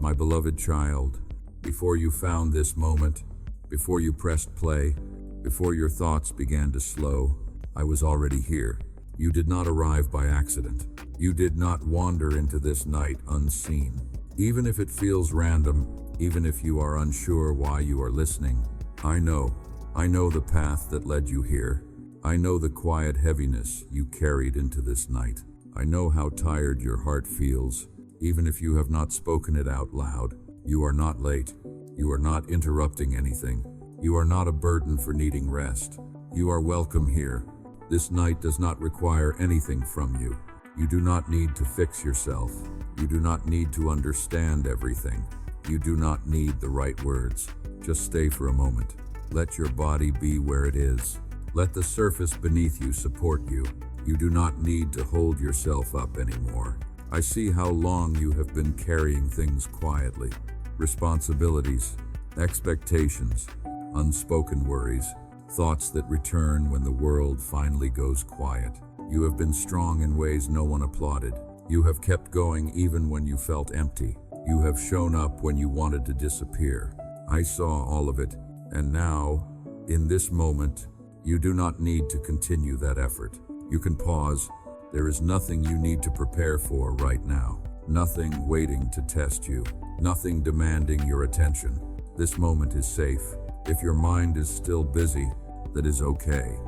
My beloved child, before you found this moment, before you pressed play, before your thoughts began to slow, I was already here. You did not arrive by accident. You did not wander into this night unseen. Even if it feels random, even if you are unsure why you are listening, I know the path that led you here. I know the quiet heaviness you carried into this night. I know how tired your heart feels, even if you have not spoken it out loud. You are not late. You are not interrupting anything. You are not a burden for needing rest. You are welcome here. This night does not require anything from you. You do not need to fix yourself. You do not need to understand everything. You do not need the right words. Just stay for a moment. Let your body be where it is. Let the surface beneath you support you. You do not need to hold yourself up anymore. I see how long you have been carrying things quietly. Responsibilities, expectations, unspoken worries, thoughts that return when the world finally goes quiet. You have been strong in ways no one applauded. You have kept going even when you felt empty. You have shown up when you wanted to disappear. I saw all of it, and now, in this moment, you do not need to continue that effort. You can pause. There is nothing you need to prepare for right now. Nothing waiting to test you. Nothing demanding your attention. This moment is safe. If your mind is still busy, that is okay.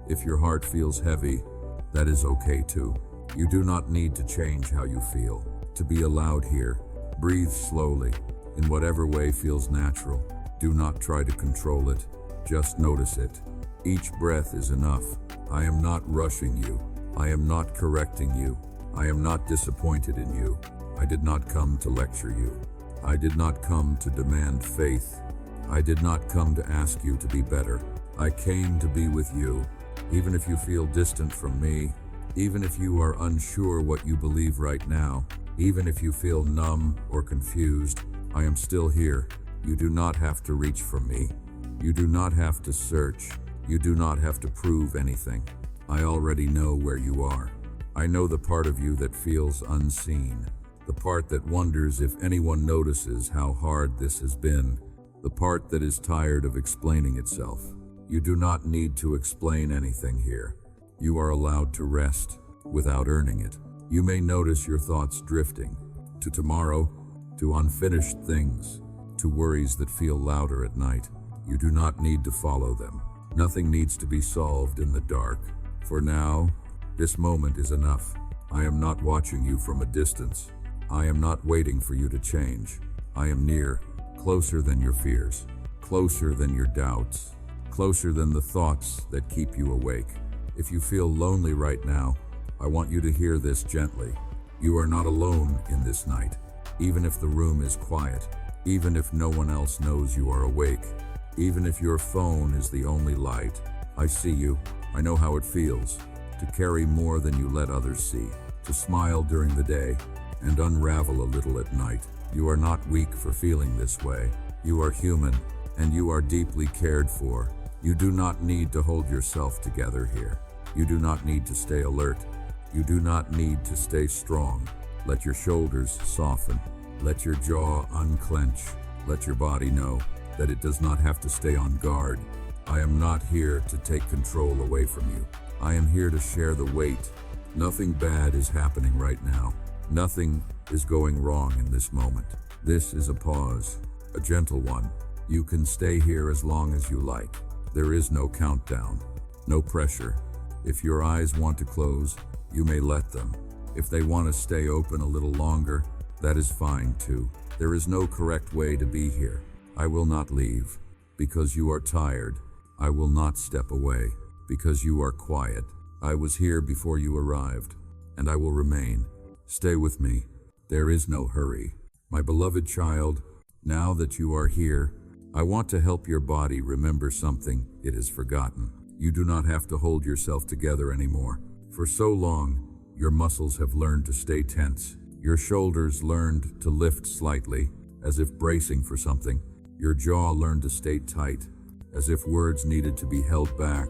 If your heart feels heavy, that is okay too. You do not need to change how you feel. To be allowed here, breathe slowly, in whatever way feels natural. Do not try to control it. Just notice it. Each breath is enough. I am not rushing you. I am not correcting you. I am not disappointed in you. I did not come to lecture you. I did not come to demand faith. I did not come to ask you to be better. I came to be with you. Even if you feel distant from me, even if you are unsure what you believe right now, even if you feel numb or confused, I am still here. You do not have to reach for me. You do not have to search. You do not have to prove anything. I already know where you are. I know the part of you that feels unseen, the part that wonders if anyone notices how hard this has been, the part that is tired of explaining itself. You do not need to explain anything here. You are allowed to rest without earning it. You may notice your thoughts drifting to tomorrow, to unfinished things, to worries that feel louder at night. You do not need to follow them. Nothing needs to be solved in the dark. For now, this moment is enough. I am not watching you from a distance. I am not waiting for you to change. I am near, closer than your fears, closer than your doubts, closer than the thoughts that keep you awake. If you feel lonely right now, I want you to hear this gently. You are not alone in this night, even if the room is quiet, even if no one else knows you are awake, even if your phone is the only light. I see you. I know how it feels to carry more than you let others see, to smile during the day and unravel a little at night. You are not weak for feeling this way. You are human, and you are deeply cared for. You do not need to hold yourself together here. You do not need to stay alert. You do not need to stay strong. Let your shoulders soften. Let your jaw unclench. Let your body know that it does not have to stay on guard. I am not here to take control away from you. I am here to share the weight. Nothing bad is happening right now. Nothing is going wrong in this moment. This is a pause, a gentle one. You can stay here as long as you like. There is no countdown, no pressure. If your eyes want to close, you may let them. If they want to stay open a little longer, that is fine too. There is no correct way to be here. I will not leave because you are tired. I will not step away because you are quiet. I was here before you arrived, and I will remain. Stay with me. There is no hurry. My beloved child, now that you are here, I want to help your body remember something it has forgotten. You do not have to hold yourself together anymore. For so long, your muscles have learned to stay tense. Your shoulders learned to lift slightly, as if bracing for something. Your jaw learned to stay tight, as if words needed to be held back.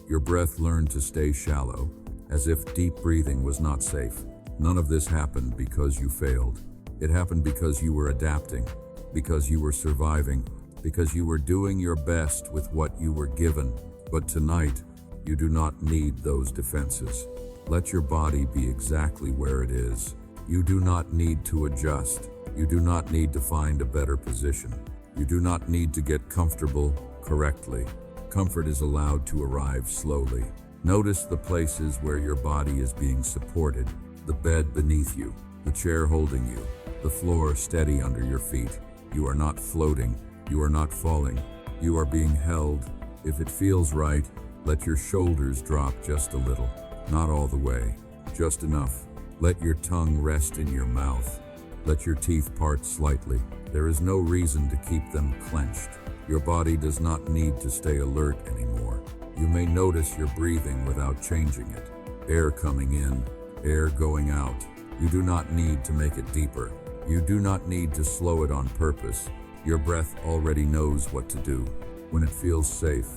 Your breath learned to stay shallow, as if deep breathing was not safe. None of this happened because you failed. It happened because you were adapting, because you were surviving, because you were doing your best with what you were given. But tonight, you do not need those defenses. Let your body be exactly where it is. You do not need to adjust. You do not need to find a better position. You do not need to get comfortable correctly. Comfort is allowed to arrive slowly. Notice the places where your body is being supported. The bed beneath you, the chair holding you, the floor steady under your feet. You are not floating. You are not falling. You are being held. If it feels right, let your shoulders drop just a little. Not all the way, just enough. Let your tongue rest in your mouth. Let your teeth part slightly. There is no reason to keep them clenched. Your body does not need to stay alert anymore. You may notice your breathing without changing it. Air coming in, air going out. You do not need to make it deeper. You do not need to slow it on purpose. Your breath already knows what to do when it feels safe.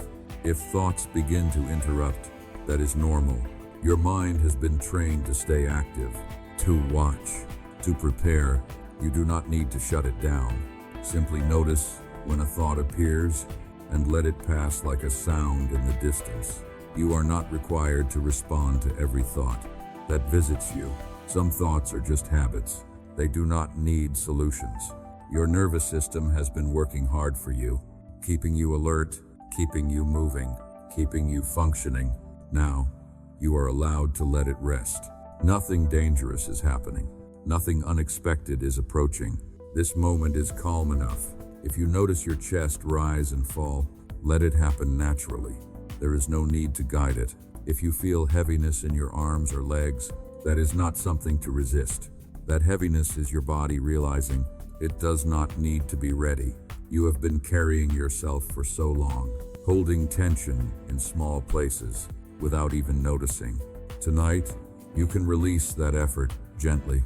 If thoughts begin to interrupt, that is normal. Your mind has been trained to stay active, to watch, to prepare. You do not need to shut it down. Simply notice when a thought appears and let it pass like a sound in the distance. You are not required to respond to every thought that visits you. Some thoughts are just habits. They do not need solutions. Your nervous system has been working hard for you, keeping you alert, keeping you moving, keeping you functioning. Now, you are allowed to let it rest. Nothing dangerous is happening. Nothing unexpected is approaching. This moment is calm enough. If you notice your chest rise and fall, let it happen naturally. There is no need to guide it. If you feel heaviness in your arms or legs, that is not something to resist. That heaviness is your body realizing it does not need to be ready. You have been carrying yourself for so long, holding tension in small places without even noticing. Tonight, you can release that effort gently,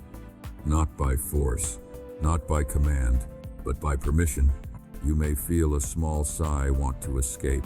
not by force, not by command, but by permission. You may feel a small sigh want to escape.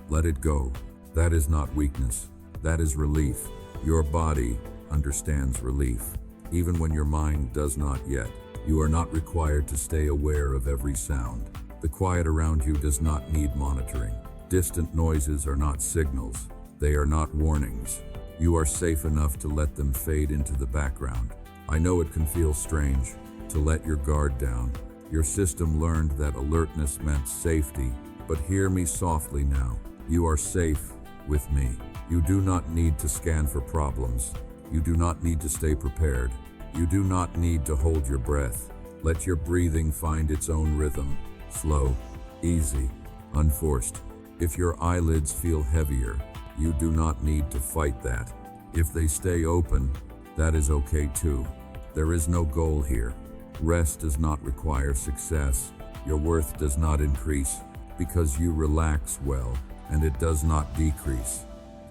Let it go. That is not weakness. That is relief. Your body understands relief, even when your mind does not yet. You are not required to stay aware of every sound. The quiet around you does not need monitoring. Distant noises are not signals. They are not warnings. You are safe enough to let them fade into the background. I know it can feel strange to let your guard down. Your system learned that alertness meant safety, but hear me softly now. You are safe with me. You do not need to scan for problems. You do not need to stay prepared. You do not need to hold your breath. Let your breathing find its own rhythm. Slow, easy, unforced. If your eyelids feel heavier, you do not need to fight that. If they stay open, that is okay too. There is no goal here. Rest does not require success. Your worth does not increase because you relax well, and it does not decrease.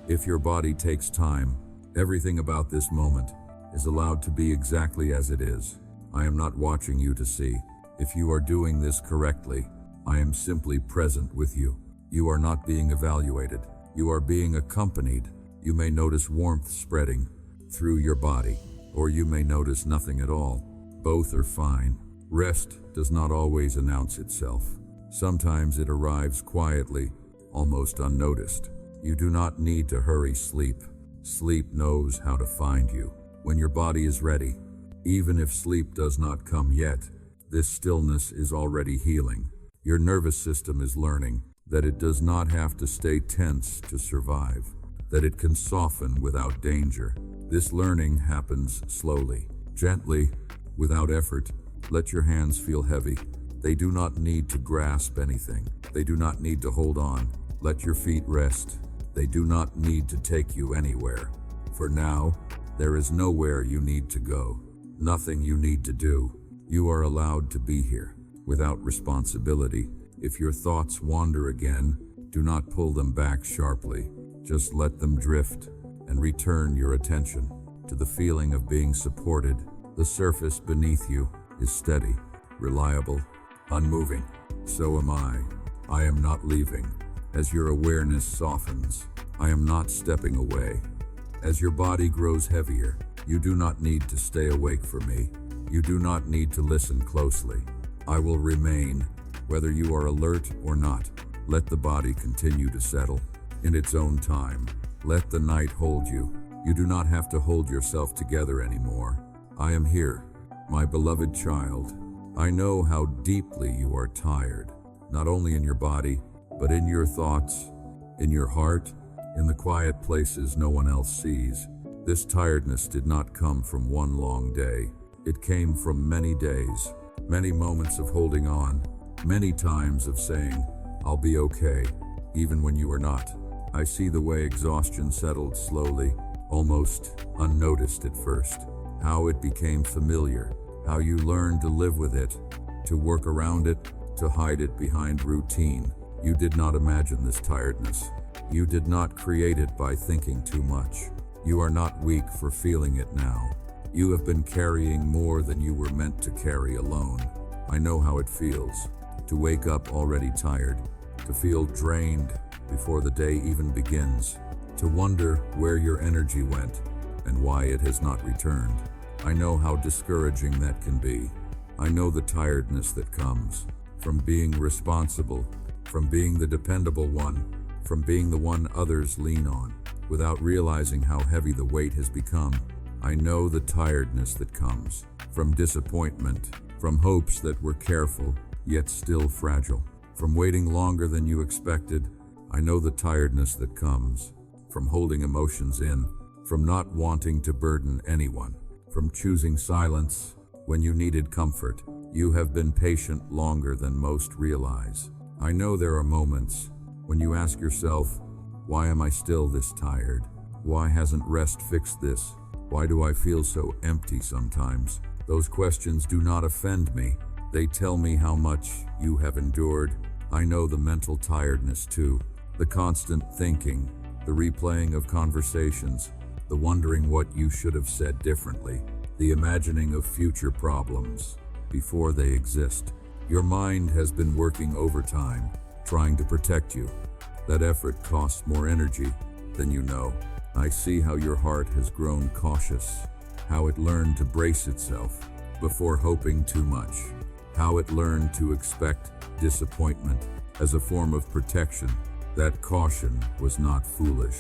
If your body takes time, everything about this moment is allowed to be exactly as it is. I am not watching you to see if you are doing this correctly. I am simply present with you. You are not being evaluated. You are being accompanied. You may notice warmth spreading through your body, or you may notice nothing at all. Both are fine. Rest does not always announce itself. Sometimes it arrives quietly, almost unnoticed. You do not need to hurry sleep. Sleep knows how to find you when your body is ready. Even if sleep does not come yet, this stillness is already healing. Your nervous system is learning that it does not have to stay tense to survive, that it can soften without danger. This learning happens slowly, gently, without effort. Let your hands feel heavy. They do not need to grasp anything. They do not need to hold on. Let your feet rest. They do not need to take you anywhere. For now, there is nowhere you need to go. Nothing you need to do. You are allowed to be here without responsibility. If your thoughts wander again, do not pull them back sharply. Just let them drift and return your attention to the feeling of being supported. The surface beneath you is steady, reliable, unmoving. So am I. I am not leaving. As your awareness softens, I am not stepping away. As your body grows heavier, you do not need to stay awake for me. You do not need to listen closely. I will remain, whether you are alert or not. Let the body continue to settle in its own time. Let the night hold you. You do not have to hold yourself together anymore. I am here, my beloved child. I know how deeply you are tired, not only in your body, but in your thoughts, in your heart, in the quiet places no one else sees. This tiredness did not come from one long day. It came from many days, many moments of holding on, many times of saying, "I'll be okay," even when you were not. I see the way exhaustion settled slowly, almost unnoticed at first. How it became familiar, how you learned to live with it, to work around it, to hide it behind routine. You did not imagine this tiredness. You did not create it by thinking too much. You are not weak for feeling it now. You have been carrying more than you were meant to carry alone. I know how it feels, to wake up already tired, to feel drained before the day even begins, to wonder where your energy went and why it has not returned. I know how discouraging that can be. I know the tiredness that comes from being responsible, from being the dependable one, from being the one others lean on, without realizing how heavy the weight has become. I know the tiredness that comes from disappointment, from hopes that were careful, yet still fragile, from waiting longer than you expected. I know the tiredness that comes from holding emotions in, from not wanting to burden anyone, from choosing silence when you needed comfort. You have been patient longer than most realize. I know there are moments when you ask yourself, why am I still this tired? Why hasn't rest fixed this? Why do I feel so empty sometimes? Those questions do not offend me. They tell me how much you have endured. I know the mental tiredness too. The constant thinking, the replaying of conversations, the wondering what you should have said differently, the imagining of future problems before they exist. Your mind has been working overtime, trying to protect you. That effort costs more energy than you know. I see how your heart has grown cautious, how it learned to brace itself before hoping too much, how it learned to expect disappointment as a form of protection. That caution was not foolish.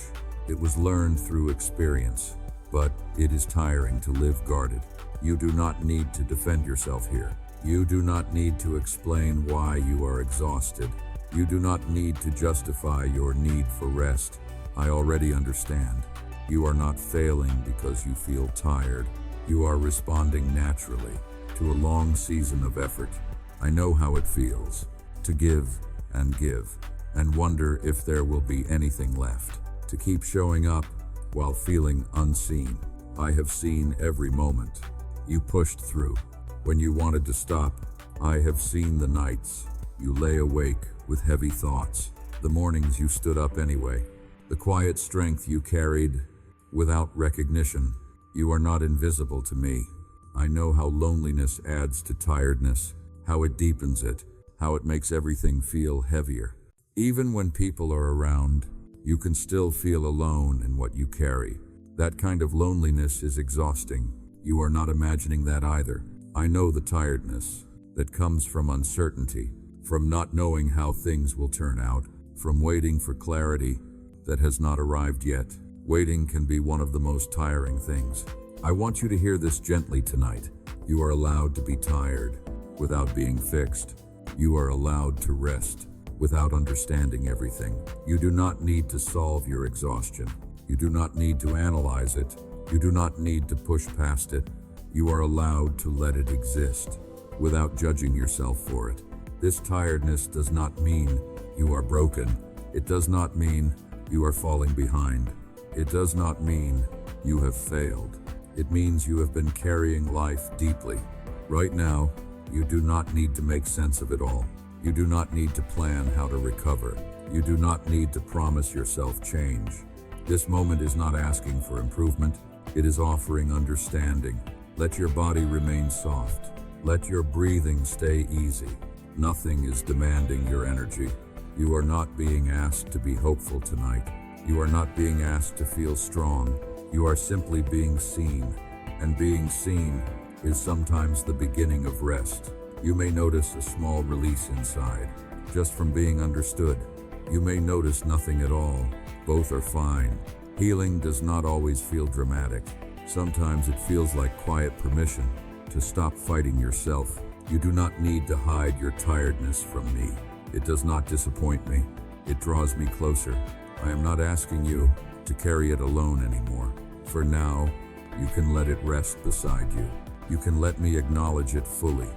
It was learned through experience, but it is tiring to live guarded. You do not need to defend yourself here. You do not need to explain why you are exhausted. You do not need to justify your need for rest. I already understand. You are not failing because you feel tired. You are responding naturally to a long season of effort. I know how it feels to give and wonder if there will be anything left, to keep showing up while feeling unseen. I have seen every moment you pushed through when you wanted to stop. I have seen the nights you lay awake with heavy thoughts, the mornings you stood up anyway, the quiet strength you carried without recognition. You are not invisible to me. I know how loneliness adds to tiredness, how it deepens it, how it makes everything feel heavier. Even when people are around, you can still feel alone in what you carry. That kind of loneliness is exhausting. You are not imagining that either. I know the tiredness that comes from uncertainty, from not knowing how things will turn out, from waiting for clarity that has not arrived yet. Waiting can be one of the most tiring things. I want you to hear this gently tonight. You are allowed to be tired without being fixed. You are allowed to rest without understanding everything. You do not need to solve your exhaustion. You do not need to analyze it. You do not need to push past it. You are allowed to let it exist without judging yourself for it. This tiredness does not mean you are broken. It does not mean you are falling behind. It does not mean you have failed. It means you have been carrying life deeply. Right now, you do not need to make sense of it all. You do not need to plan how to recover. You do not need to promise yourself change. This moment is not asking for improvement. It is offering understanding. Let your body remain soft. Let your breathing stay easy. Nothing is demanding your energy. You are not being asked to be hopeful tonight. You are not being asked to feel strong. You are simply being seen. And being seen is sometimes the beginning of rest. You may notice a small release inside, just from being understood. You may notice nothing at all. Both are fine. Healing does not always feel dramatic. Sometimes it feels like quiet permission to stop fighting yourself. You do not need to hide your tiredness from me. It does not disappoint me. It draws me closer. I am not asking you to carry it alone anymore. For now, you can let it rest beside you. You can let me acknowledge it fully.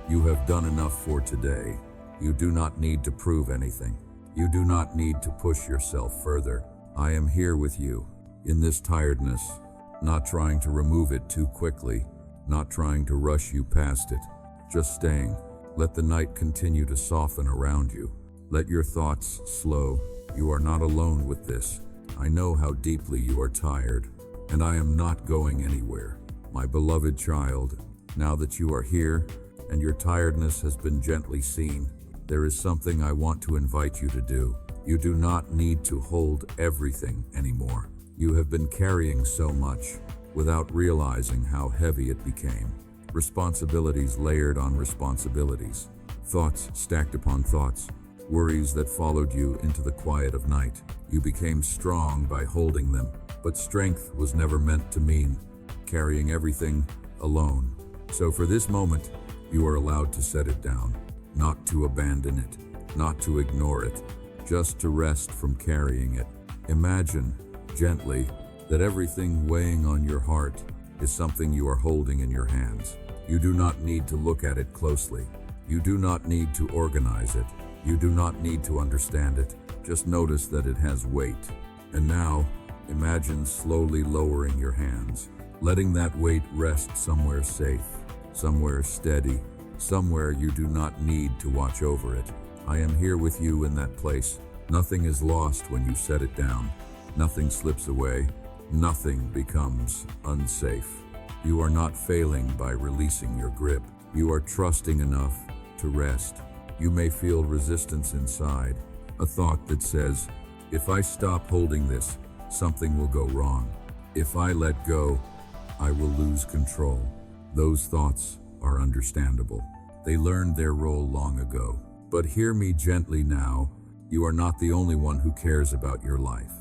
You have done enough for today. You do not need to prove anything. You do not need to push yourself further. I am here with you in this tiredness, not trying to remove it too quickly, not trying to rush you past it, just staying. Let the night continue to soften around you. Let your thoughts slow. You are not alone with this. I know how deeply you are tired, and I am not going anywhere. My beloved child, now that you are here and your tiredness has been gently seen, there is something I want to invite you to do. You do not need to hold everything anymore. You have been carrying so much without realizing how heavy it became. Responsibilities layered on responsibilities, thoughts stacked upon thoughts, worries that followed you into the quiet of night. You became strong by holding them, but strength was never meant to mean carrying everything alone. So for this moment, you are allowed to set it down, not to abandon it, not to ignore it, just to rest from carrying it. Imagine, gently, that everything weighing on your heart is something you are holding in your hands. You do not need to look at it closely. You do not need to organize it. You do not need to understand it. Just notice that it has weight. And now, imagine slowly lowering your hands, letting that weight rest somewhere safe, somewhere steady, somewhere you do not need to watch over it. I am here with you in that place. Nothing is lost when you set it down. Nothing slips away. Nothing becomes unsafe. You are not failing by releasing your grip. You are trusting enough to rest. You may feel resistance inside, a thought that says, if I stop holding this, something will go wrong. If I let go, I will lose control. Those thoughts are understandable. They learned their role long ago. But hear me gently now. You are not the only one who cares about your life.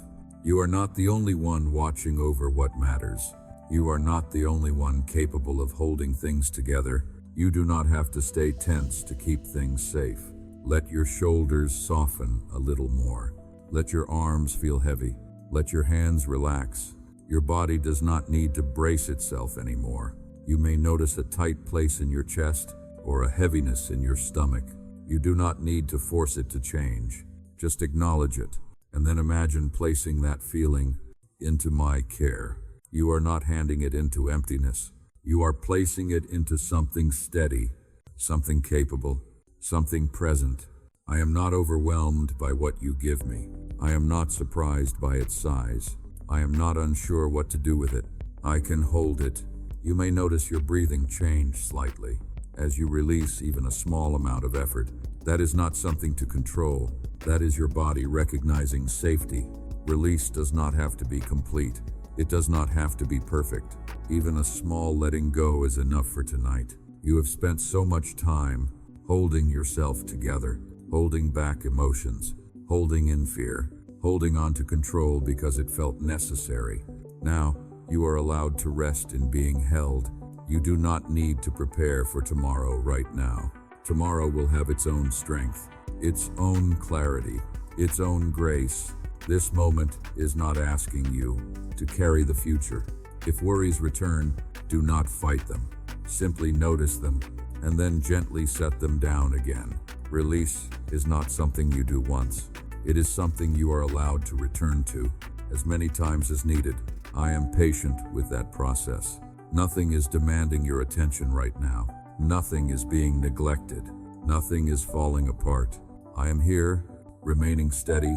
You are not the only one watching over what matters. You are not the only one capable of holding things together. You do not have to stay tense to keep things safe. Let your shoulders soften a little more. Let your arms feel heavy. Let your hands relax. Your body does not need to brace itself anymore. You may notice a tight place in your chest or a heaviness in your stomach. You do not need to force it to change. Just acknowledge it, and then imagine placing that feeling into my care. You are not handing it into emptiness. You are placing it into something steady, something capable, something present. I am not overwhelmed by what you give me. I am not surprised by its size. I am not unsure what to do with it. I can hold it. You may notice your breathing change slightly as you release even a small amount of effort. That is not something to control. That is your body recognizing safety. Release does not have to be complete. It does not have to be perfect. Even a small letting go is enough for tonight. You have spent so much time holding yourself together, holding back emotions, holding in fear, holding on to control because it felt necessary. Now, you are allowed to rest in being held. You do not need to prepare for tomorrow right now. Tomorrow will have its own strength, its own clarity, its own grace. This moment is not asking you to carry the future. If worries return, do not fight them. Simply notice them and then gently set them down again. Release is not something you do once. It is something you are allowed to return to as many times as needed. I am patient with that process. Nothing is demanding your attention right now. Nothing is being neglected. Nothing is falling apart. I am here, remaining steady,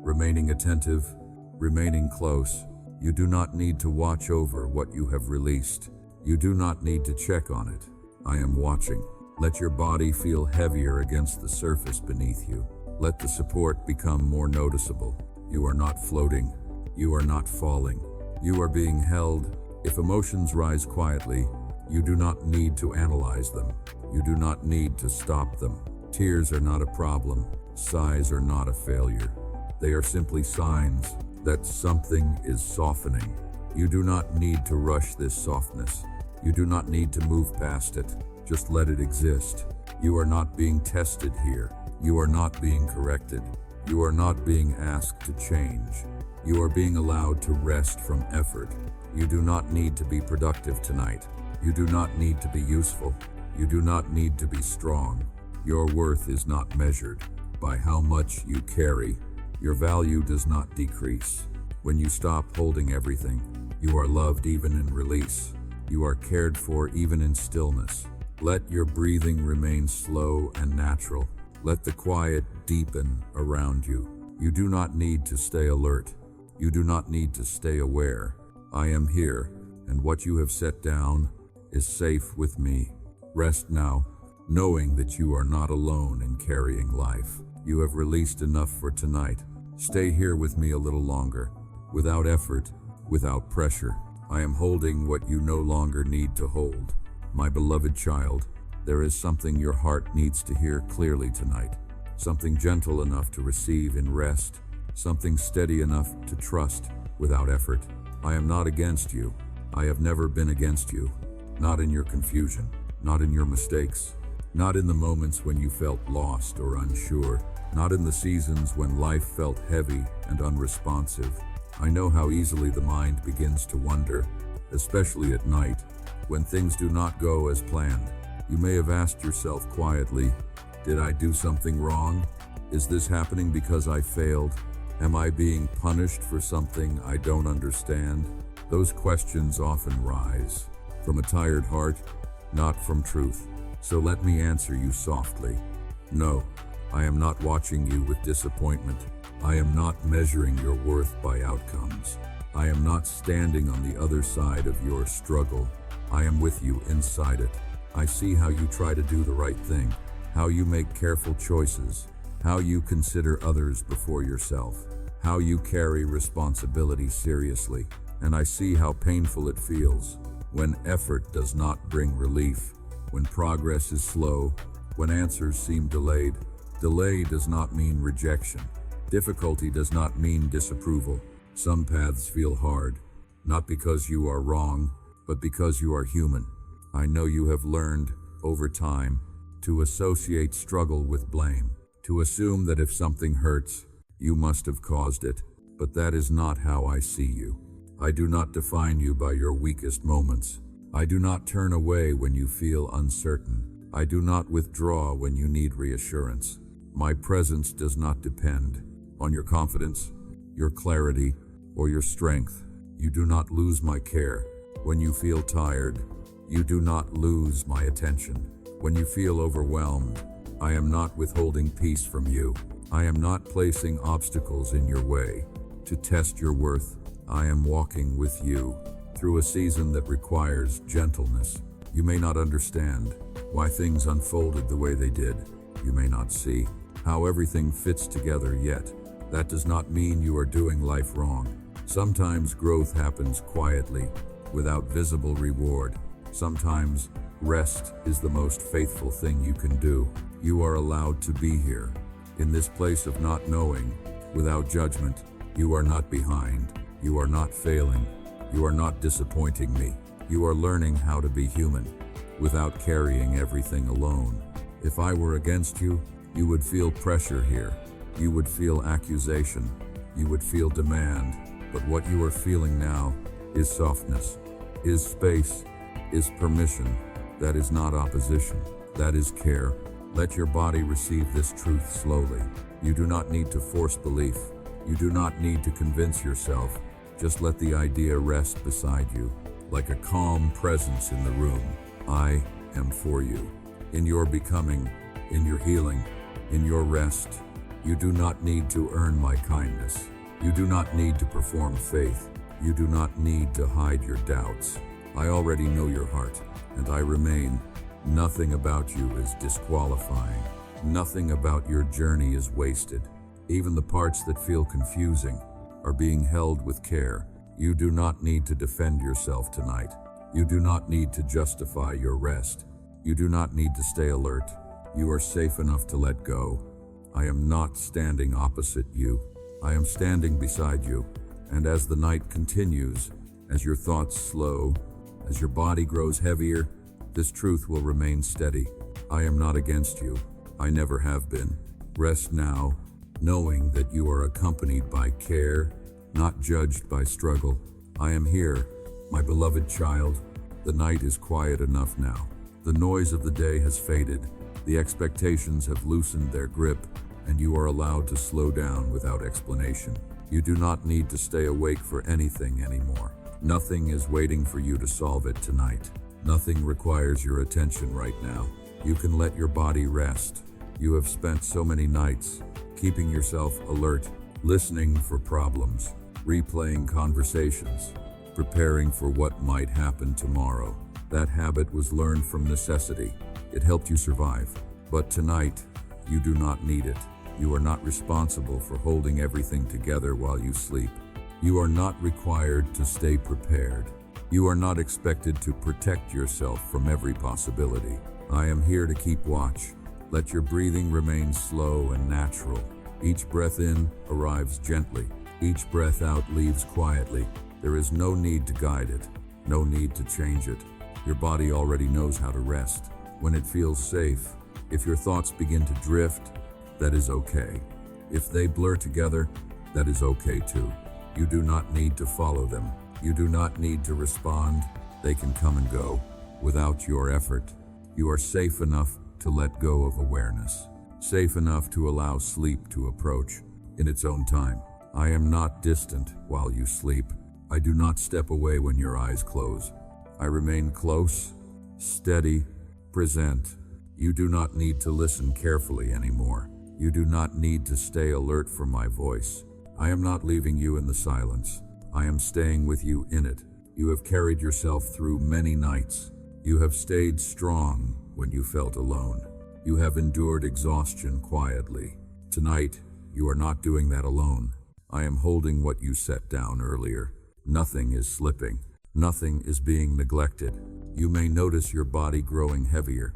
remaining attentive, remaining close. You do not need to watch over what you have released. You do not need to check on it. I am watching. Let your body feel heavier against the surface beneath you. Let the support become more noticeable. You are not floating. You are not falling. You are being held. If emotions rise quietly, You do not need to analyze them. You do not need to stop them. Tears are not a problem. Sighs are not a failure. They are simply signs that something is softening. You do not need to rush this softness. You do not need to move past it. Just let it exist. You are not being tested here. You are not being corrected. You are not being asked to change. You are being allowed to rest from effort. You do not need to be productive tonight. You do not need to be useful. You do not need to be strong. Your worth is not measured by how much you carry. Your value does not decrease. When you stop holding everything, you are loved even in release. You are cared for even in stillness. Let your breathing remain slow and natural. Let the quiet deepen around you. You do not need to stay alert. You do not need to stay aware. I am here, and what you have set down is safe with me. Rest now, knowing that you are not alone in carrying life. You have released enough for tonight. Stay here with me a little longer. Without effort, without pressure, I am holding what you no longer need to hold. My beloved child, there is something your heart needs to hear clearly tonight. Something gentle enough to receive in rest. Something steady enough to trust without effort. I am not against you. I have never been against you. Not in your confusion, not in your mistakes, not in the moments when you felt lost or unsure, not in the seasons when life felt heavy and unresponsive. I know how easily the mind begins to wonder, especially at night, when things do not go as planned. You may have asked yourself quietly, did I do something wrong? Is this happening because I failed? Am I being punished for something I don't understand? Those questions often rise from a tired heart, not from truth. So let me answer you softly. No, I am not watching you with disappointment. I am not measuring your worth by outcomes. I am not standing on the other side of your struggle. I am with you inside it. I see how you try to do the right thing, how you make careful choices, how you consider others before yourself, how you carry responsibility seriously, and I see how painful it feels when effort does not bring relief, when progress is slow, when answers seem delayed. Delay does not mean rejection. Difficulty does not mean disapproval. Some paths feel hard, not because you are wrong, but because you are human. I know you have learned, over time, to associate struggle with blame, to assume that if something hurts, you must have caused it, but that is not how I see you. I do not define you by your weakest moments. I do not turn away when you feel uncertain. I do not withdraw when you need reassurance. My presence does not depend on your confidence, your clarity, or your strength. You do not lose my care. When you feel tired, you do not lose my attention. When you feel overwhelmed, I am not withholding peace from you. I am not placing obstacles in your way to test your worth. I am walking with you through a season that requires gentleness. You may not understand why things unfolded the way they did. You may not see how everything fits together yet. That does not mean you are doing life wrong. Sometimes growth happens quietly, without visible reward. Sometimes rest is the most faithful thing you can do. You are allowed to be here, in this place of not knowing, without judgment. You are not behind. You are not failing. You are not disappointing me. You are learning how to be human, without carrying everything alone. If I were against you, you would feel pressure here. You would feel accusation. You would feel demand. But what you are feeling now is softness, is space, is permission. That is not opposition. That is care. Let your body receive this truth slowly. You do not need to force belief. You do not need to convince yourself. Just let the idea rest beside you, like a calm presence in the room. I am for you. In your becoming, in your healing, in your rest. You do not need to earn my kindness. You do not need to perform faith. You do not need to hide your doubts. I already know your heart, and I remain. Nothing about you is disqualifying. Nothing about your journey is wasted. Even the parts that feel confusing are being held with care. You do not need to defend yourself tonight. You do not need to justify your rest. You do not need to stay alert. You are safe enough to let go. I am not standing opposite you. I am standing beside you. And as the night continues, as your thoughts slow, as your body grows heavier, this truth will remain steady. I am not against you. I never have been. Rest now, knowing that you are accompanied by care, not judged by struggle. I am here, my beloved child. The night is quiet enough now. The noise of the day has faded. The expectations have loosened their grip, and you are allowed to slow down without explanation. You do not need to stay awake for anything anymore. Nothing is waiting for you to solve it tonight. Nothing requires your attention right now. You can let your body rest. You have spent so many nights keeping yourself alert, listening for problems, replaying conversations, preparing for what might happen tomorrow. That habit was learned from necessity. It helped you survive. But tonight, you do not need it. You are not responsible for holding everything together while you sleep. You are not required to stay prepared. You are not expected to protect yourself from every possibility. I am here to keep watch. Let your breathing remain slow and natural. Each breath in arrives gently. Each breath out leaves quietly. There is no need to guide it, no need to change it. Your body already knows how to rest. When it feels safe, if your thoughts begin to drift, that is okay. If they blur together, that is okay too. You do not need to follow them. You do not need to respond. They can come and go without your effort. You are safe enough to let go of awareness, safe enough to allow sleep to approach in its own time. I am not distant while you sleep. I do not step away when your eyes close. I remain close, steady, present. You do not need to listen carefully anymore. You do not need to stay alert for my voice. I am not leaving you in the silence. I am staying with you in it. You have carried yourself through many nights. You have stayed strong when you felt alone. You have endured exhaustion quietly. Tonight, you are not doing that alone. I am holding what you set down earlier. Nothing is slipping. Nothing is being neglected. You may notice your body growing heavier.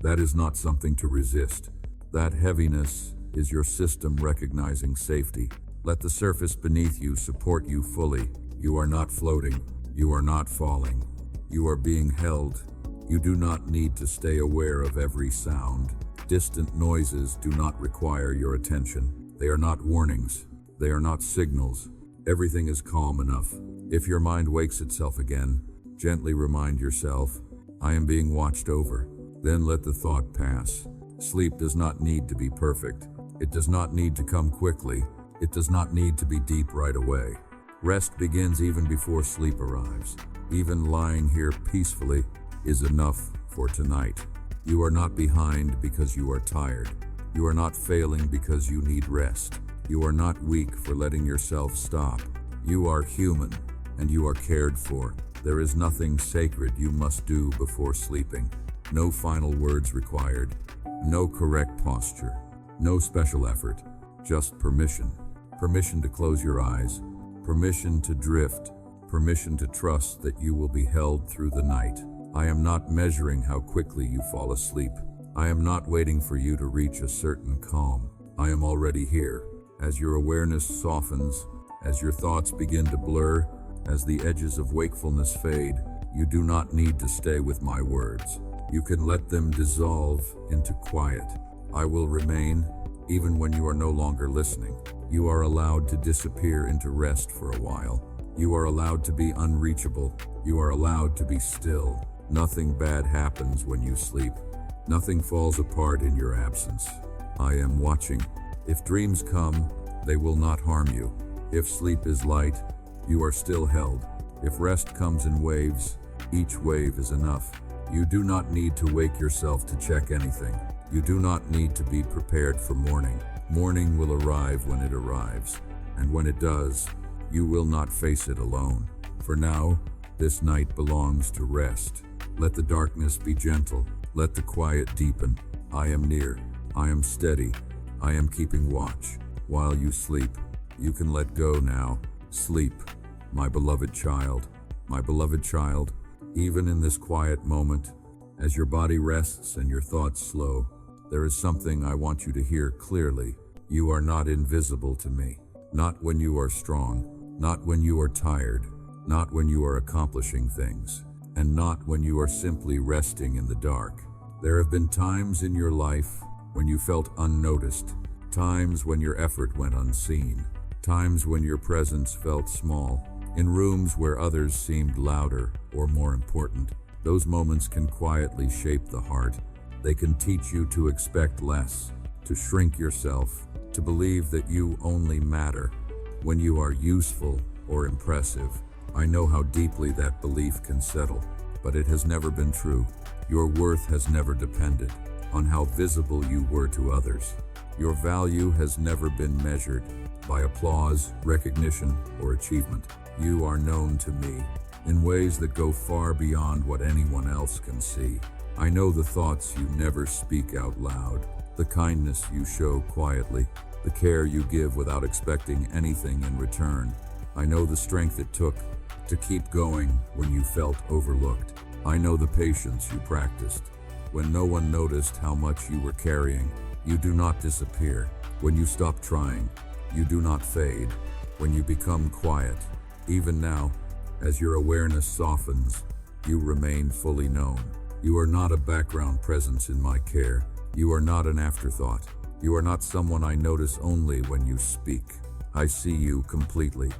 That is not something to resist. That heaviness is your system recognizing safety. Let the surface beneath you support you fully. You are not floating. You are not falling. You are being held. You do not need to stay aware of every sound. Distant noises do not require your attention. They are not warnings. They are not signals. Everything is calm enough. If your mind wakes itself again, gently remind yourself, I am being watched over. Then let the thought pass. Sleep does not need to be perfect. It does not need to come quickly. It does not need to be deep right away. Rest begins even before sleep arrives. Even lying here peacefully is enough for tonight. You are not behind because you are tired. You are not failing because you need rest. You are not weak for letting yourself stop. You are human, and you are cared for. There is nothing sacred you must do before sleeping. No final words required. No correct posture. No special effort. Just permission. Permission to close your eyes. Permission to drift. Permission to trust that you will be held through the night. I am not measuring how quickly you fall asleep. I am not waiting for you to reach a certain calm. I am already here. As your awareness softens, as your thoughts begin to blur, as the edges of wakefulness fade, you do not need to stay with my words. You can let them dissolve into quiet. I will remain, even when you are no longer listening. You are allowed to disappear into rest for a while. You are allowed to be unreachable. You are allowed to be still. Nothing bad happens when you sleep. Nothing falls apart in your absence. I am watching. If dreams come, they will not harm you. If sleep is light, you are still held. If rest comes in waves, each wave is enough. You do not need to wake yourself to check anything. You do not need to be prepared for morning. Morning will arrive when it arrives. And when it does, you will not face it alone. For now, this night belongs to rest. Let the darkness be gentle. Let the quiet deepen. I am near. I am steady. I am keeping watch. While you sleep, you can let go now. Sleep, my beloved child. My beloved child, Even in this quiet moment, as your body rests and your thoughts slow, there is something I want you to hear clearly. You are not invisible to me. Not when you are strong, not when you are tired, not when you are accomplishing things, and not when you are simply resting in the dark. There have been times in your life when you felt unnoticed, times when your effort went unseen, times when your presence felt small, in rooms where others seemed louder or more important. Those moments can quietly shape the heart. They can teach you to expect less, to shrink yourself, to believe that you only matter when you are useful or impressive. I know how deeply that belief can settle, but it has never been true. Your worth has never depended on how visible you were to others. Your value has never been measured by applause, recognition, or achievement. You are known to me in ways that go far beyond what anyone else can see. I know the thoughts you never speak out loud, the kindness you show quietly, the care you give without expecting anything in return. I know the strength it took to keep going when you felt overlooked. I know the patience you practiced when no one noticed how much you were carrying. You do not disappear when you stop trying. You do not fade when you become quiet. Even now, as your awareness softens, you remain fully known. You are not a background presence in my care. You are not an afterthought. You are not someone I notice only when you speak. I see you completely.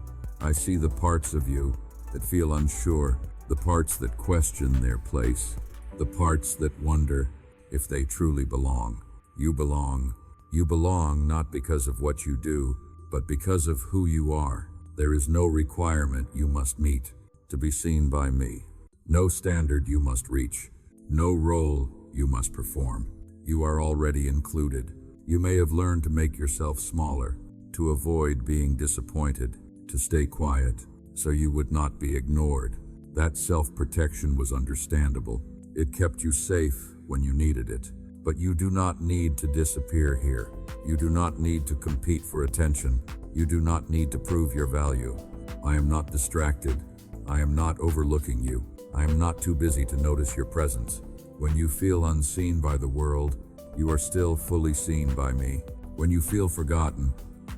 I see the parts of you that feel unsure, the parts that question their place, the parts that wonder if they truly belong. You belong. You belong not because of what you do, but because of who you are. There is no requirement you must meet to be seen by me. No standard you must reach. No role you must perform. You are already included. You may have learned to make yourself smaller, to avoid being disappointed, to stay quiet, so you would not be ignored. That self-protection was understandable. It kept you safe when you needed it. But you do not need to disappear here. You do not need to compete for attention. You do not need to prove your value. I am not distracted. I am not overlooking you. I am not too busy to notice your presence. When you feel unseen by the world, you are still fully seen by me. When you feel forgotten,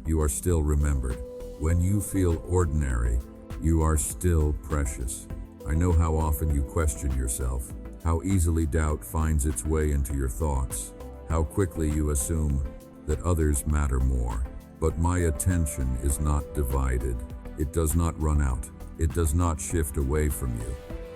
you are still remembered. When you feel ordinary, you are still precious. I know how often you question yourself, how easily doubt finds its way into your thoughts, how quickly you assume that others matter more. But my attention is not divided. It does not run out. It does not shift away from you.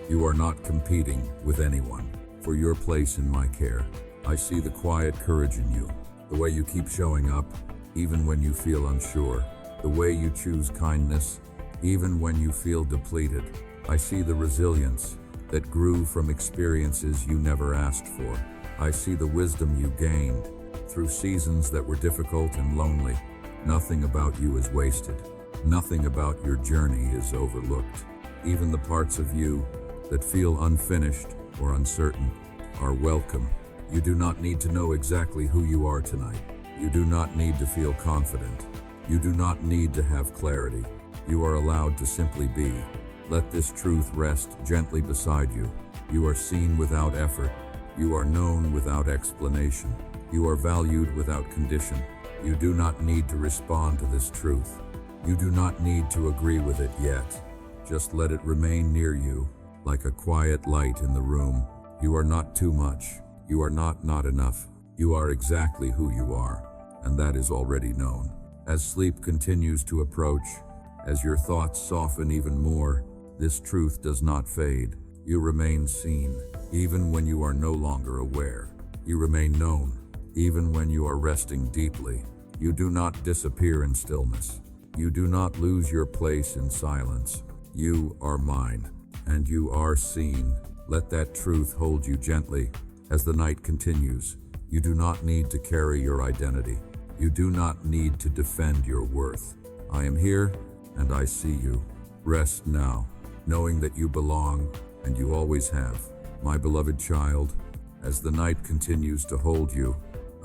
You are not competing with anyone for your place in my care. I see the quiet courage in you, the way you keep showing up, even when you feel unsure, the way you choose kindness, even when you feel depleted. I see the resilience that grew from experiences you never asked for. I see the wisdom you gained through seasons that were difficult and lonely. Nothing about you is wasted. Nothing about your journey is overlooked. Even the parts of you that feel unfinished or uncertain are welcome. You do not need to know exactly who you are tonight. You do not need to feel confident. You do not need to have clarity. You are allowed to simply be. Let this truth rest gently beside you. You are seen without effort. You are known without explanation. You are valued without condition. You do not need to respond to this truth. You do not need to agree with it yet. Just let it remain near you, like a quiet light in the room. You are not too much. You are not enough. You are exactly who you are, and that is already known. As sleep continues to approach, as your thoughts soften even more, this truth does not fade. You remain seen, even when you are no longer aware. You remain known, even when you are resting deeply. You do not disappear in stillness. You do not lose your place in silence. You are mine, and you are seen. Let that truth hold you gently as the night continues. You do not need to carry your identity. You do not need to defend your worth. I am here, and I see you. Rest now, knowing that you belong, and you always have. My beloved child, as the night continues to hold you,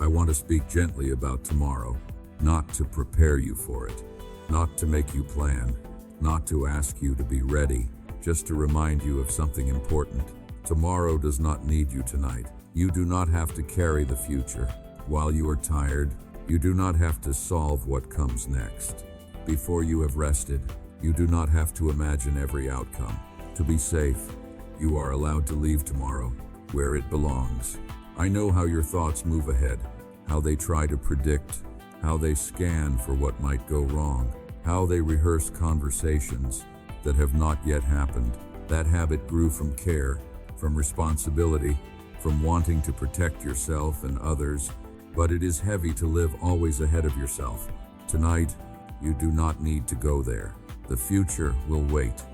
I want to speak gently about tomorrow, not to prepare you for it, not to make you plan, not to ask you to be ready, just to remind you of something important. Tomorrow does not need you tonight. You do not have to carry the future. While you are tired, you do not have to solve what comes next. Before you have rested, you do not have to imagine every outcome. To be safe, you are allowed to leave tomorrow where it belongs. I know how your thoughts move ahead, how they try to predict, how they scan for what might go wrong, how they rehearse conversations that have not yet happened. That habit grew from care, from responsibility, from wanting to protect yourself and others, but it is heavy to live always ahead of yourself. Tonight, you do not need to go there. The future will wait.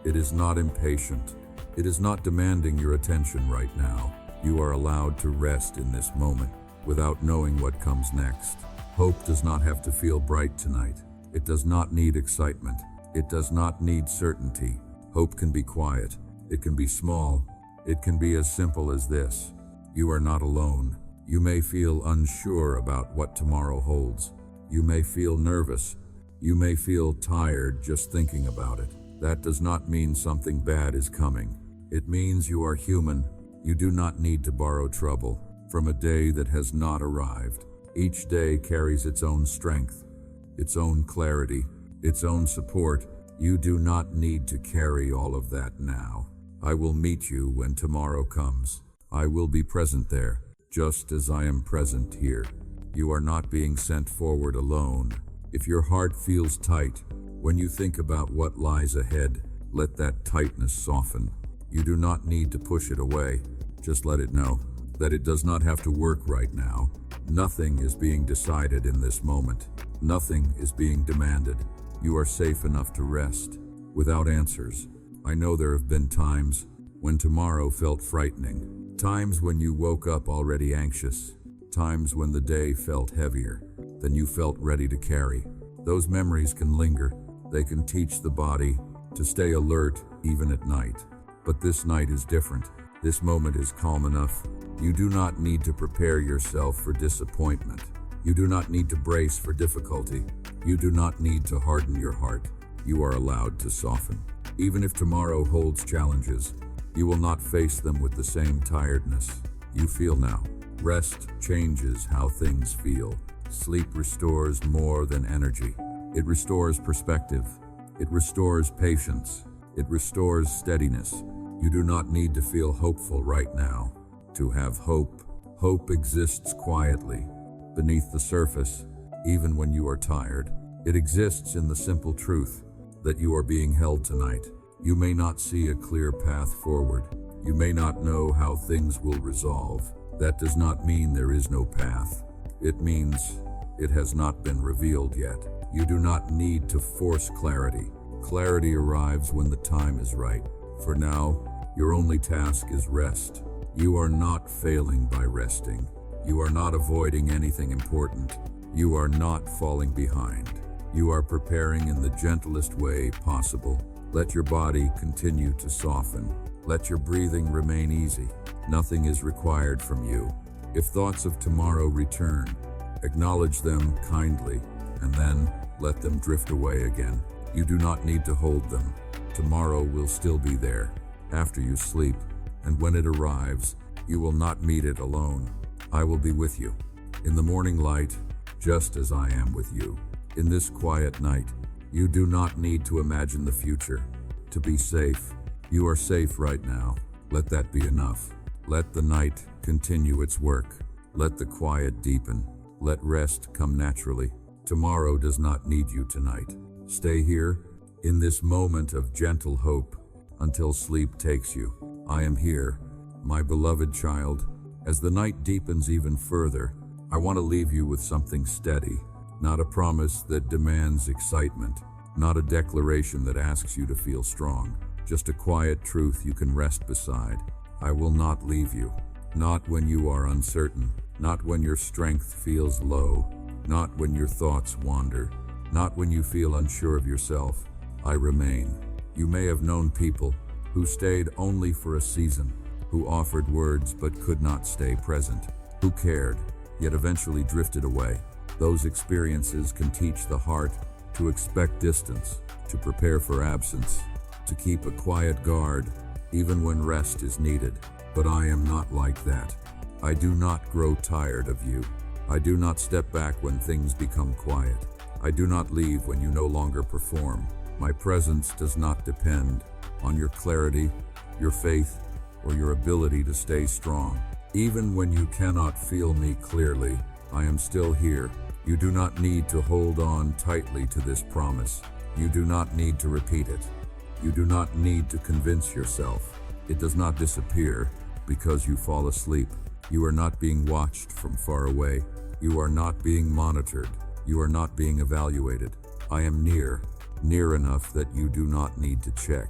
It is not impatient. It is not demanding your attention right now. You are allowed to rest in this moment without knowing what comes next. Hope does not have to feel bright tonight. It does not need excitement. It does not need certainty. Hope can be quiet. It can be small. It can be as simple as this. You are not alone. You may feel unsure about what tomorrow holds. You may feel nervous. You may feel tired just thinking about it. That does not mean something bad is coming. It means you are human. You do not need to borrow trouble from a day that has not arrived. Each day carries its own strength, its own clarity, its own support. You do not need to carry all of that now. I will meet you when tomorrow comes. I will be present there, just as I am present here. You are not being sent forward alone. If your heart feels tight, when you think about what lies ahead, let that tightness soften. You do not need to push it away. Just let it know that it does not have to work right now. Nothing is being decided in this moment. Nothing is being demanded. You are safe enough to rest without answers. I know there have been times when tomorrow felt frightening, times when you woke up already anxious, times when the day felt heavier than you felt ready to carry. Those memories can linger. They can teach the body to stay alert even at night. But this night is different. This moment is calm enough. You do not need to prepare yourself for disappointment. You do not need to brace for difficulty. You do not need to harden your heart. You are allowed to soften. Even if tomorrow holds challenges, you will not face them with the same tiredness you feel now. Rest changes how things feel. Sleep restores more than energy. It restores perspective. It restores patience. It restores steadiness. You do not need to feel hopeful right now to have hope. Hope exists quietly, beneath the surface, even when you are tired. It exists in the simple truth that you are being held tonight. You may not see a clear path forward. You may not know how things will resolve. That does not mean there is no path. It means it has not been revealed yet. You do not need to force clarity. Clarity arrives when the time is right. For now, your only task is rest. You are not failing by resting. You are not avoiding anything important. You are not falling behind. You are preparing in the gentlest way possible. Let your body continue to soften. Let your breathing remain easy. Nothing is required from you. If thoughts of tomorrow return, acknowledge them kindly, and then let them drift away again. You do not need to hold them. Tomorrow will still be there after you sleep, and when it arrives, you will not meet it alone. I will be with you in the morning light, just as I am with you. In this quiet night, you do not need to imagine the future to be safe. You are safe right now. Let that be enough. Let the night continue its work. Let the quiet deepen. Let rest come naturally. Tomorrow does not need you tonight. Stay here, in this moment of gentle hope, until sleep takes you. I am here, my beloved child. As the night deepens even further, I want to leave you with something steady, not a promise that demands excitement, not a declaration that asks you to feel strong, just a quiet truth you can rest beside. I will not leave you, not when you are uncertain, not when your strength feels low, not when your thoughts wander, not when you feel unsure of yourself. I remain. You may have known people who stayed only for a season, who offered words but could not stay present, who cared, yet eventually drifted away. Those experiences can teach the heart to expect distance, to prepare for absence, to keep a quiet guard, even when rest is needed. But I am not like that. I do not grow tired of you. I do not step back when things become quiet. I do not leave when you no longer perform. My presence does not depend on your clarity, your faith, or your ability to stay strong. Even when you cannot feel me clearly, I am still here. You do not need to hold on tightly to this promise. You do not need to repeat it. You do not need to convince yourself. It does not disappear because you fall asleep. You are not being watched from far away. You are not being monitored. You are not being evaluated. I am near enough that you do not need to check.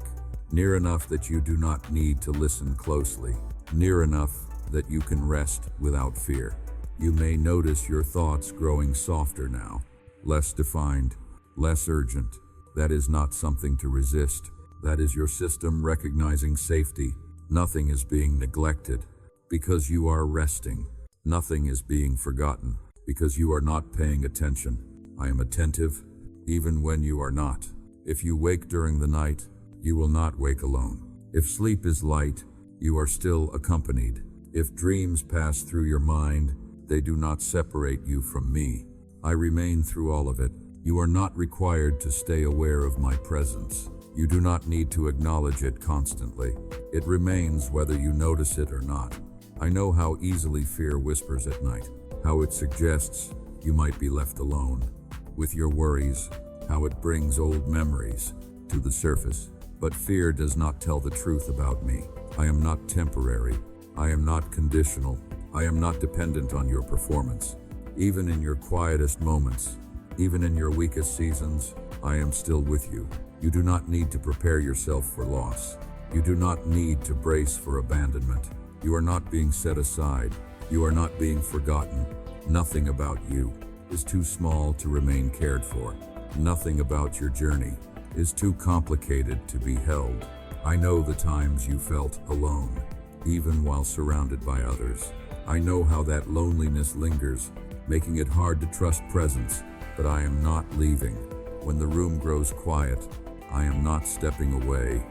Near enough that you do not need to listen closely. Near enough that you can rest without fear. You may notice your thoughts growing softer now, less defined, less urgent. That is not something to resist. That is your system recognizing safety. Nothing is being neglected because you are resting. Nothing is being forgotten because you are not paying attention. I am attentive even when you are not. If you wake during the night, you will not wake alone. If sleep is light, you are still accompanied. If dreams pass through your mind, they do not separate you from me. I remain through all of it. You are not required to stay aware of my presence. You do not need to acknowledge it constantly. It remains whether you notice it or not. I know how easily fear whispers at night, how it suggests you might be left alone with your worries, how it brings old memories to the surface. But fear does not tell the truth about me. I am not temporary. I am not conditional. I am not dependent on your performance. Even in your quietest moments, even in your weakest seasons, I am still with you. You do not need to prepare yourself for loss. You do not need to brace for abandonment. You are not being set aside. You are not being forgotten. Nothing about you is too small to remain cared for. Nothing about your journey is too complicated to be held. I know the times you felt alone, even while surrounded by others. I know how that loneliness lingers, making it hard to trust presence, but I am not leaving. When the room grows quiet, I am not stepping away.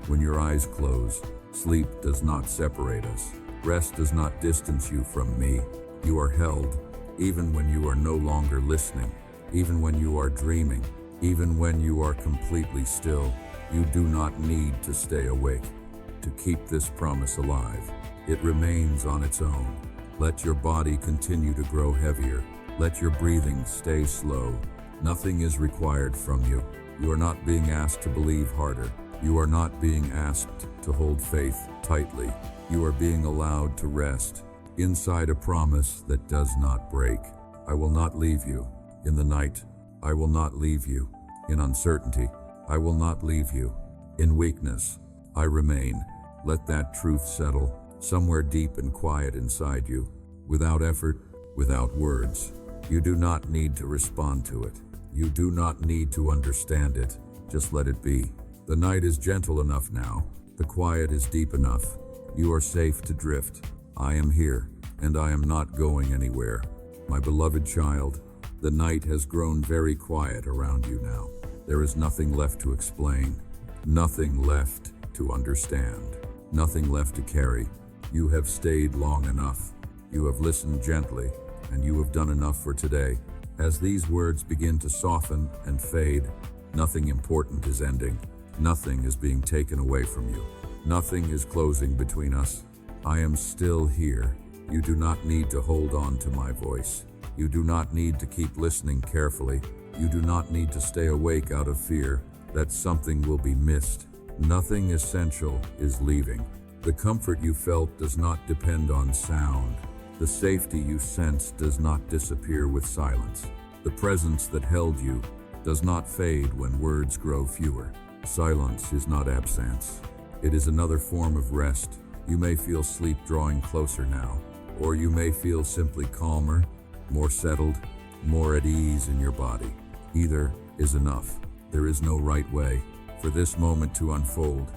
When your eyes close, sleep does not separate us. Rest does not distance you from me. You are held, even when you are no longer listening, even when you are dreaming, even when you are completely still. You do not need to stay awake to keep this promise alive. It remains on its own. Let your body continue to grow heavier. Let your breathing stay slow. Nothing is required from you. You are not being asked to believe harder. You are not being asked to hold faith tightly. You are being allowed to rest inside a promise that does not break. I will not leave you. In the night, I will not leave you. In uncertainty, I will not leave you. In weakness, I remain. Let that truth settle somewhere deep and quiet inside you, without effort, without words. You do not need to respond to it. You do not need to understand it. Just let it be. The night is gentle enough now. The quiet is deep enough. You are safe to drift. I am here, and I am not going anywhere. My beloved child, the night has grown very quiet around you now. There is nothing left to explain, nothing left to understand, nothing left to carry. You have stayed long enough. You have listened gently, and you have done enough for today. As these words begin to soften and fade, nothing important is ending. Nothing is being taken away from you. Nothing is closing between us. I am still here. You do not need to hold on to my voice. You do not need to keep listening carefully. You do not need to stay awake out of fear that something will be missed. Nothing essential is leaving. The comfort you felt does not depend on sound. The safety you sense does not disappear with silence. The presence that held you does not fade when words grow fewer. Silence is not absence. It is another form of rest. You may feel sleep drawing closer now, or you may feel simply calmer, more settled, more at ease in your body. Either is enough. There is no right way for this moment to unfold.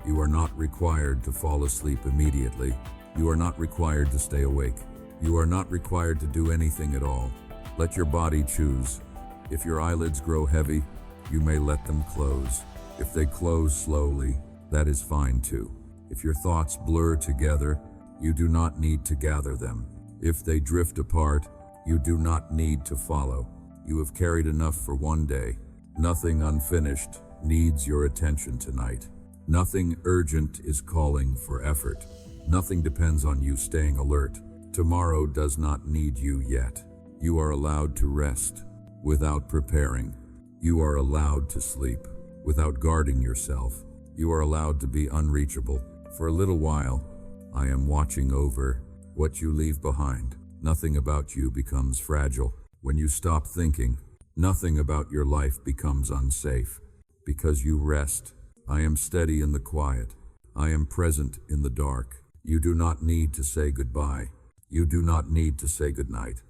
You are not required to fall asleep immediately. You are not required to stay awake. You are not required to do anything at all. Let your body choose. If your eyelids grow heavy, you may let them close. If they close slowly, that is fine too. If your thoughts blur together, you do not need to gather them. If they drift apart, you do not need to follow. You have carried enough for one day. Nothing unfinished needs your attention tonight. Nothing urgent is calling for effort. Nothing depends on you staying alert. Tomorrow does not need you yet. You are allowed to rest without preparing. You are allowed to sleep without guarding yourself. You are allowed to be unreachable. For a little while, I am watching over what you leave behind. Nothing about you becomes fragile. When you stop thinking, nothing about your life becomes unsafe. Because you rest. I am steady in the quiet. I am present in the dark. You do not need to say goodbye. You do not need to say goodnight.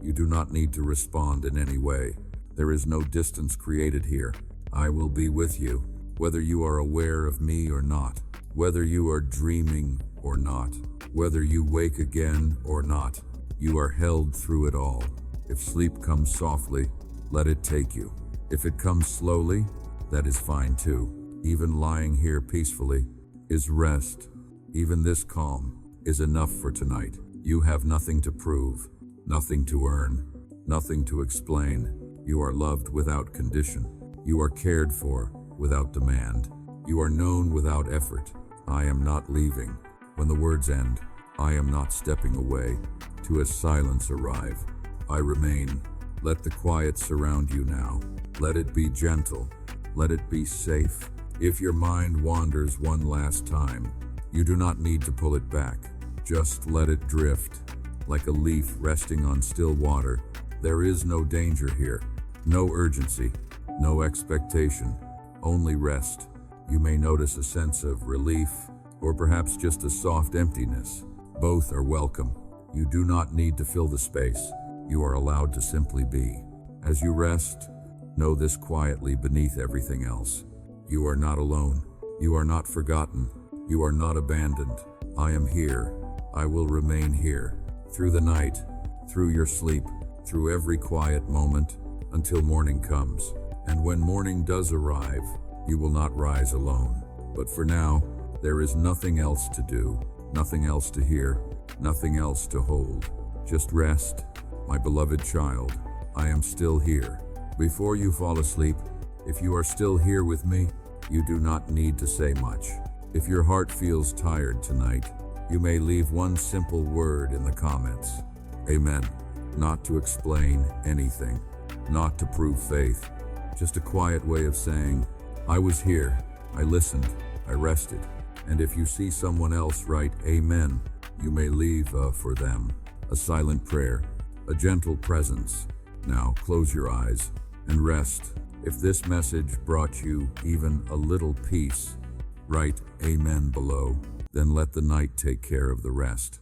You do not need to respond in any way. There is no distance created here. I will be with you, whether you are aware of me or not, whether you are dreaming or not, whether you wake again or not. You are held through it all. If sleep comes softly, let it take you. If it comes slowly, that is fine too. Even lying here peacefully is rest. Even this calm is enough for tonight. You have nothing to prove, nothing to earn, nothing to explain. You are loved without condition. You are cared for without demand. You are known without effort. I am not leaving. When the words end, I am not stepping away. To a silence arrive. I remain. Let the quiet surround you now. Let it be gentle. Let it be safe. If your mind wanders one last time, you do not need to pull it back. Just let it drift, like a leaf resting on still water. There is no danger here, no urgency, no expectation, only rest. You may notice a sense of relief, or perhaps just a soft emptiness. Both are welcome. You do not need to fill the space. You are allowed to simply be. As you rest, know this quietly beneath everything else. You are not alone. You are not forgotten. You are not abandoned. I am here. I will remain here. Through the night, through your sleep, through every quiet moment, until morning comes. And when morning does arrive, you will not rise alone. But for now, there is nothing else to do, nothing else to hear, nothing else to hold. Just rest, my beloved child. I am still here. Before you fall asleep, if you are still here with me, you do not need to say much. If your heart feels tired tonight, you may leave one simple word in the comments. Amen. Not to explain anything, not to prove faith, just a quiet way of saying, I was here, I listened, I rested. And if you see someone else write Amen, you may leave for them a silent prayer, a gentle presence. Now close your eyes and rest. If this message brought you even a little peace, write Amen below, then let the night take care of the rest.